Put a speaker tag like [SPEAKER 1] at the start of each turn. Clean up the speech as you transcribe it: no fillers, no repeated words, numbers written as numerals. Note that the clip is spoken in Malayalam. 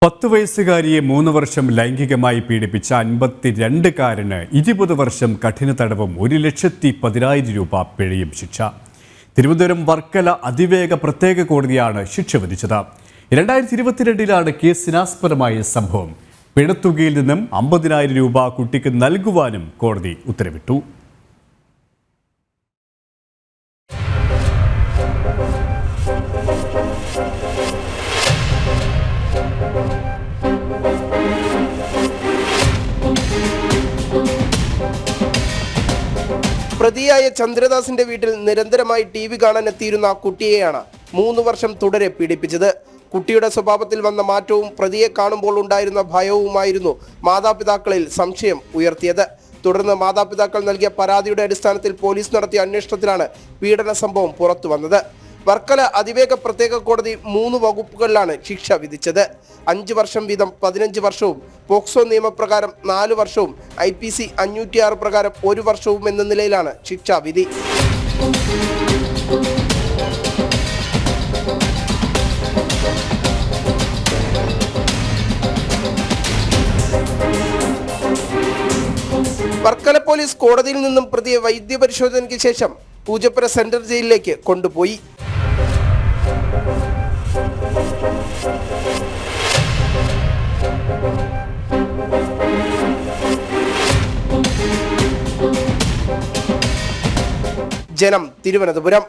[SPEAKER 1] 10 വയസ്സുകാരിയെ 3 വർഷം ലൈംഗികമായി പീഡിപ്പിച്ച 52-കാരന് 20 വർഷം കഠിന തടവും 1,10,000 രൂപ പിഴയും ശിക്ഷ. തിരുവനന്തപുരം വർക്കല അതിവേഗ പ്രത്യേക കോടതിയാണ് ശിക്ഷ വിധിച്ചത്. 2022 കേസിനാസ്പദമായ സംഭവം. പിഴത്തുകയിൽ നിന്നും 50,000 രൂപ കുട്ടിക്ക് നൽകുവാനും കോടതി ഉത്തരവിട്ടു.
[SPEAKER 2] പ്രതിയായ ചന്ദ്രദാസിന്റെ വീട്ടിൽ നിരന്തരമായി TV കാണാൻ എത്തിയിരുന്ന കുട്ടിയെയാണ് 3 വർഷം തുടരെ പീഡിപ്പിച്ചത്. കുട്ടിയുടെ സ്വഭാവത്തിൽ വന്ന മാറ്റവും പ്രതിയെ കാണുമ്പോൾ ഉണ്ടായിരുന്ന ഭയവുമായിരുന്നു മാതാപിതാക്കളിൽ സംശയം ഉയർത്തിയത്. തുടർന്ന് മാതാപിതാക്കൾ നൽകിയ പരാതിയുടെ അടിസ്ഥാനത്തിൽ പോലീസ് നടത്തിയ അന്വേഷണത്തിലാണ് പീഡന സംഭവം പുറത്തു വന്നത്. വർക്കല അതിവേഗ പ്രത്യേക കോടതി 3 വകുപ്പുകളിലാണ് ശിക്ഷ വിധിച്ചത്. 5 വർഷം വീതം 15 വർഷവും, പോക്സോ നിയമപ്രകാരം 4 വർഷവും, IPC 506 പ്രകാരം 1 വർഷവും എന്ന നിലയിലാണ് ശിക്ഷാവിധി. വർക്കല പോലീസ് കോടതിയിൽ നിന്നും പ്രതിയെ വൈദ്യപരിശോധനയ്ക്ക് ശേഷം പൂജപ്പുര സെൻട്രൽ ജയിലിലേക്ക് കൊണ്ടുപോയി. ജനം, തിരുവനന്തപുരം.